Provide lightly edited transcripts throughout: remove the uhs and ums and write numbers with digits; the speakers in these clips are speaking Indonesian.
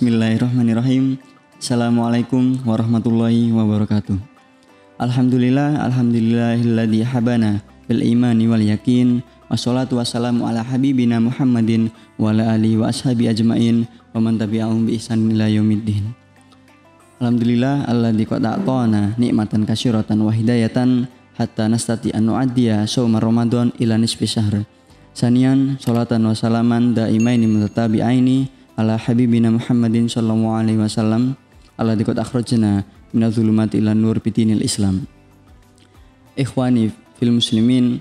Bismillahirrahmanirrahim. Assalamualaikum warahmatullahi wabarakatuh. Alhamdulillahilladzi habana bil imani wal yakin. Wassalatu wassalamu ala habibina Muhammadin wa ala alihi wa ashabi ajmain wa man tabi'ahum bi ihsan ila yaumiddin. Alhamdulillah alladzi qad a'tana nikmatan katsiratan wa hidayatan hatta nastati an nu'addiya shaum Ramadan ila nisfi syahr. Sanian salatan wa salaman daimaini mutatabi'aini ala habibina Muhammadin sallallahu alaihi wasallam alladzi qad akhrajna minadz zulumati ilan nur bidinil Islam. Ikhwani fil muslimin,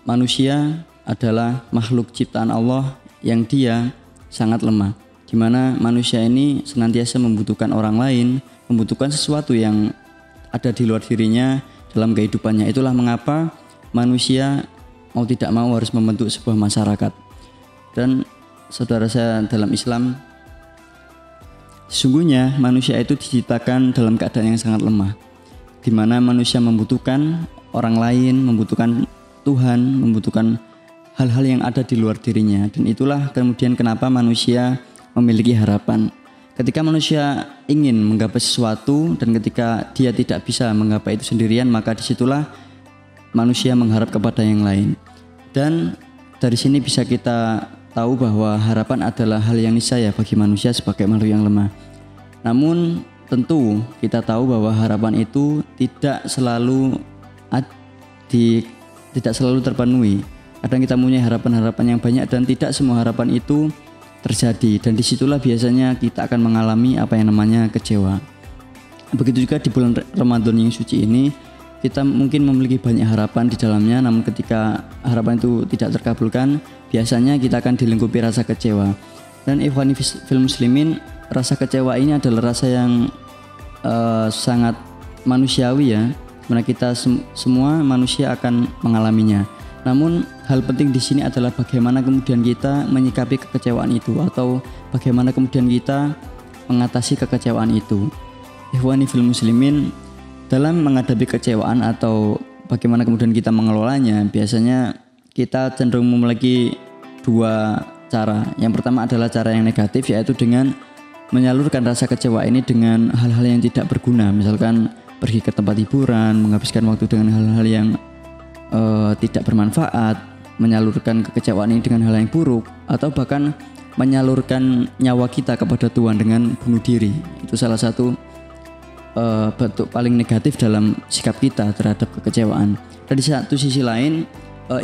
manusia adalah makhluk ciptaan Allah yang dia sangat lemah, di mana manusia ini senantiasa membutuhkan orang lain, membutuhkan sesuatu yang ada di luar dirinya dalam kehidupannya. Itulah mengapa manusia mau tidak mau harus membentuk sebuah masyarakat. Dan saudara saya dalam Islam, sesungguhnya manusia itu diciptakan dalam keadaan yang sangat lemah, di mana manusia membutuhkan orang lain, membutuhkan Tuhan, membutuhkan hal-hal yang ada di luar dirinya. Dan itulah kemudian kenapa manusia memiliki harapan. Ketika manusia ingin menggapai sesuatu dan ketika dia tidak bisa menggapai itu sendirian, maka disitulah manusia mengharap kepada yang lain. Dan dari sini bisa kita tahu bahwa harapan adalah hal yang niscaya bagi manusia sebagai makhluk yang lemah. Namun tentu kita tahu bahwa harapan itu tidak selalu terpenuhi. Kadang kita punya harapan-harapan yang banyak dan tidak semua harapan itu terjadi. Dan disitulah biasanya kita akan mengalami apa yang namanya kecewa. Begitu juga di bulan Ramadan yang suci ini, kita mungkin memiliki banyak harapan di dalamnya, namun ketika harapan itu tidak terkabulkan, biasanya kita akan dilingkupi rasa kecewa. Dan ikhwani fil muslimin, rasa kecewa ini adalah rasa yang sangat manusiawi ya, dimana kita semua manusia akan mengalaminya. Namun hal penting di sini adalah bagaimana kemudian kita menyikapi kekecewaan itu, atau bagaimana kemudian kita mengatasi kekecewaan itu. Ikhwani fil muslimin, dalam menghadapi kecewaan atau bagaimana kemudian kita mengelolanya, biasanya kita cenderung memiliki dua cara. Yang pertama adalah cara yang negatif, yaitu dengan menyalurkan rasa kecewa ini dengan hal-hal yang tidak berguna. Misalkan pergi ke tempat hiburan, menghabiskan waktu dengan hal-hal yang tidak bermanfaat, menyalurkan kekecewaan ini dengan hal yang buruk, atau bahkan menyalurkan nyawa kita kepada Tuhan dengan bunuh diri. Itu salah satu bentuk paling negatif dalam sikap kita terhadap kekecewaan. Dan di satu sisi lain,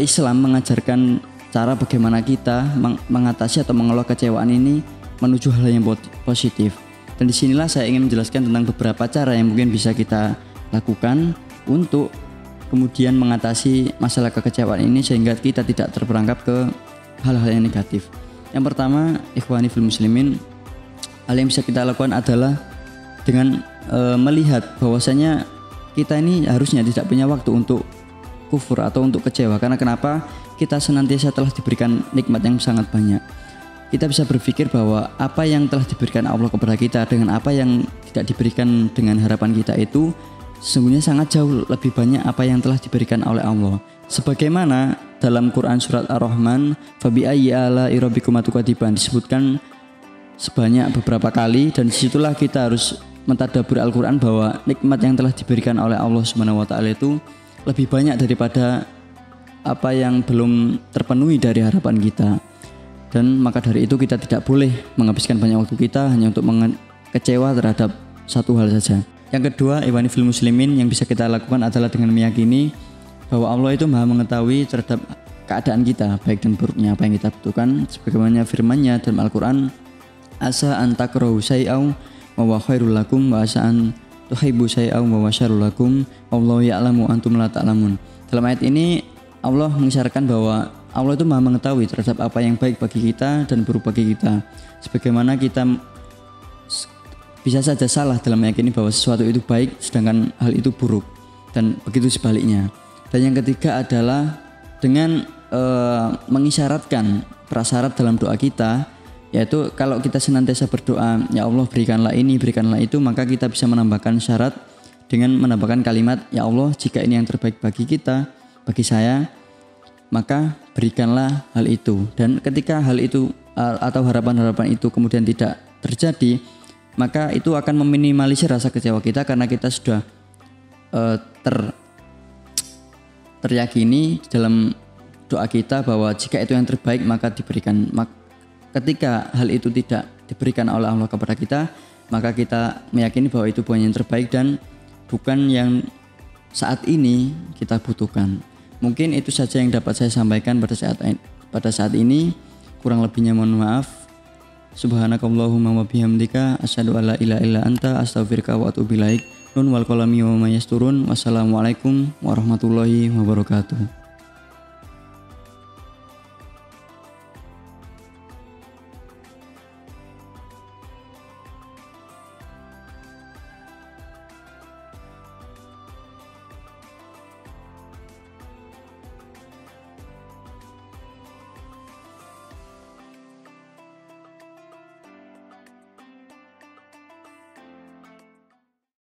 Islam mengajarkan cara bagaimana kita mengatasi atau mengelola kekecewaan ini menuju hal yang positif. Dan disinilah saya ingin menjelaskan tentang beberapa cara yang mungkin bisa kita lakukan untuk kemudian mengatasi masalah kekecewaan ini sehingga kita tidak terperangkap ke hal-hal yang negatif. Yang pertama, ikhwani fil muslimin, hal yang bisa kita lakukan adalah dengan melihat bahwasanya kita ini harusnya tidak punya waktu untuk kufur atau untuk kecewa. Karena kenapa? Kita senantiasa telah diberikan nikmat yang sangat banyak. Kita bisa berpikir bahwa apa yang telah diberikan Allah kepada kita dengan apa yang tidak diberikan dengan harapan kita itu sesungguhnya sangat jauh lebih banyak apa yang telah diberikan oleh Allah. Sebagaimana dalam Quran surat Ar-Rahman, fabi ayyi ala'i rabbikuma tukadziban, disebutkan sebanyak beberapa kali, dan disitulah kita harus mentadabbur Al-Quran bahwa nikmat yang telah diberikan oleh Allah Subhanahu wa taala itu lebih banyak daripada apa yang belum terpenuhi dari harapan kita. Dan maka dari itu kita tidak boleh menghabiskan banyak waktu kita hanya untuk kecewa terhadap satu hal saja. Yang kedua, ikhwani fil muslimin, yang bisa kita lakukan adalah dengan meyakini bahwa Allah itu Maha mengetahui terhadap keadaan kita, baik dan buruknya, apa yang kita butuhkan. Sebagaimana firman-Nya dalam Al-Quran, asa an takrahu syai'aw wa huwa khairul lakum wa asa an tuhibbu syai'aw wa huwa syarrul lakum wallahu ya'lamu antum la ta'lamun. Dalam ayat ini Allah mengisyaratkan bahwa Allah itu Maha mengetahui terhadap apa yang baik bagi kita dan buruk bagi kita. Sebagaimana kita bisa saja salah dalam meyakini bahwa sesuatu itu baik sedangkan hal itu buruk, dan begitu sebaliknya. Dan yang ketiga adalah dengan mengisyaratkan prasyarat dalam doa kita, yaitu kalau kita senantiasa berdoa, ya Allah berikanlah ini, berikanlah itu, maka kita bisa menambahkan syarat dengan menambahkan kalimat, ya Allah jika ini yang terbaik bagi kita, bagi saya, maka berikanlah hal itu. Dan ketika hal itu atau harapan-harapan itu kemudian tidak terjadi, maka itu akan meminimalisir rasa kecewa kita karena kita sudah teryakini dalam doa kita bahwa jika itu yang terbaik maka diberikan. Ketika hal itu tidak diberikan oleh Allah kepada kita, maka kita meyakini bahwa itu bukan yang terbaik dan bukan yang saat ini kita butuhkan. Mungkin itu saja yang dapat saya sampaikan pada saat ini. Kurang lebihnya mohon maaf. Subhanakallahumma wa bihamdika asyhadu alla ilaha illa anta astaghfiruka wa atubu ilaik. Nun wal qalami wa ma yasturun. Wassalamualaikum warahmatullahi wabarakatuh.